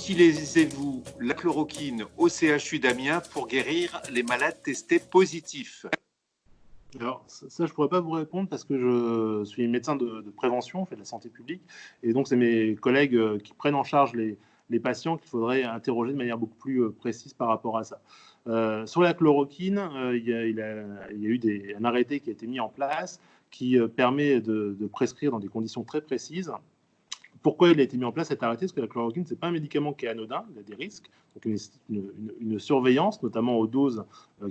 utilisez-vous la chloroquine au CHU d'Amiens pour guérir les malades testés positifs? Alors, ça, je ne pourrais pas vous répondre parce que je suis médecin de prévention, on fait de la santé publique, et donc c'est mes collègues qui prennent en charge les patients qu'il faudrait interroger de manière beaucoup plus précise par rapport à ça. Sur la chloroquine, il y a eu un arrêté qui a été mis en place qui permet de prescrire dans des conditions très précises. Pourquoi il a été mis en place cet arrêté? Parce que la chloroquine, ce n'est pas un médicament qui est anodin, il a des risques. Donc il nécessite une surveillance, notamment aux doses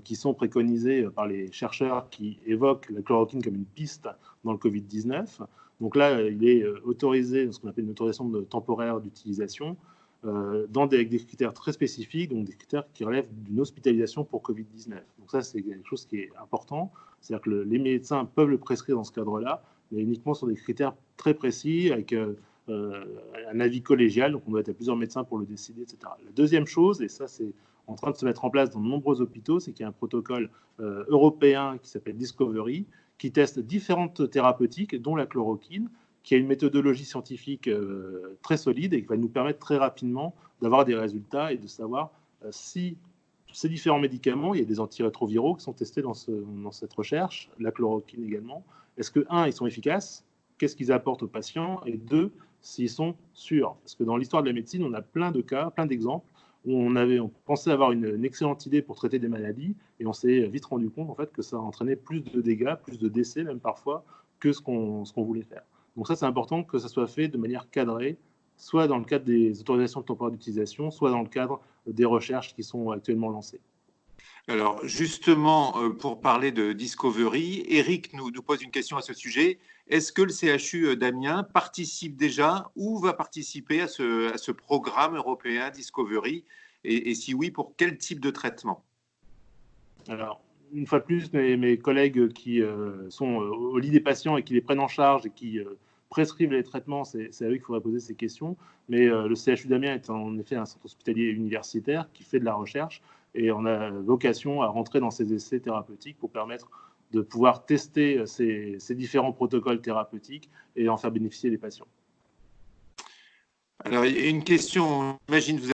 qui sont préconisées par les chercheurs qui évoquent la chloroquine comme une piste dans le Covid-19. Donc là, il est autorisé, ce qu'on appelle une autorisation temporaire d'utilisation, avec des critères très spécifiques, donc des critères qui relèvent d'une hospitalisation pour Covid-19. Donc ça, c'est quelque chose qui est important. C'est-à-dire que les médecins peuvent le prescrire dans ce cadre-là, mais uniquement sur des critères très précis, avec un avis collégial, donc on doit être à plusieurs médecins pour le décider, etc. La deuxième chose, et ça c'est en train de se mettre en place dans de nombreux hôpitaux, c'est qu'il y a un protocole européen qui s'appelle Discovery, qui teste différentes thérapeutiques, dont la chloroquine, qui a une méthodologie scientifique très solide et qui va nous permettre très rapidement d'avoir des résultats et de savoir si ces différents médicaments, il y a des antirétroviraux qui sont testés dans cette recherche, la chloroquine également. Est-ce que, un, ils sont efficaces? Qu'est-ce qu'ils apportent aux patients? Et deux, s'ils sont sûrs. Parce que dans l'histoire de la médecine, on a plein de cas, plein d'exemples où on pensait avoir une excellente idée pour traiter des maladies et on s'est vite rendu compte en fait, que ça entraînait plus de dégâts, plus de décès même parfois, que ce qu'on voulait faire. Donc ça, c'est important que ça soit fait de manière cadrée, soit dans le cadre des autorisations temporaires d'utilisation, soit dans le cadre des recherches qui sont actuellement lancées. Alors justement, pour parler de Discovery, Eric nous pose une question à ce sujet. Est-ce que le CHU d'Amiens participe déjà ou va participer à ce programme européen Discovery? Et si oui, pour quel type de traitement? Alors, une fois de plus, mes collègues qui sont au lit des patients et qui les prennent en charge et qui prescrivent les traitements, c'est à eux qu'il faudrait poser ces questions. Mais le CHU d'Amiens est en effet un centre hospitalier universitaire qui fait de la recherche et on a vocation à rentrer dans ces essais thérapeutiques pour permettre de pouvoir tester ces différents protocoles thérapeutiques et en faire bénéficier les patients. Alors, il y a une question, j'imagine vous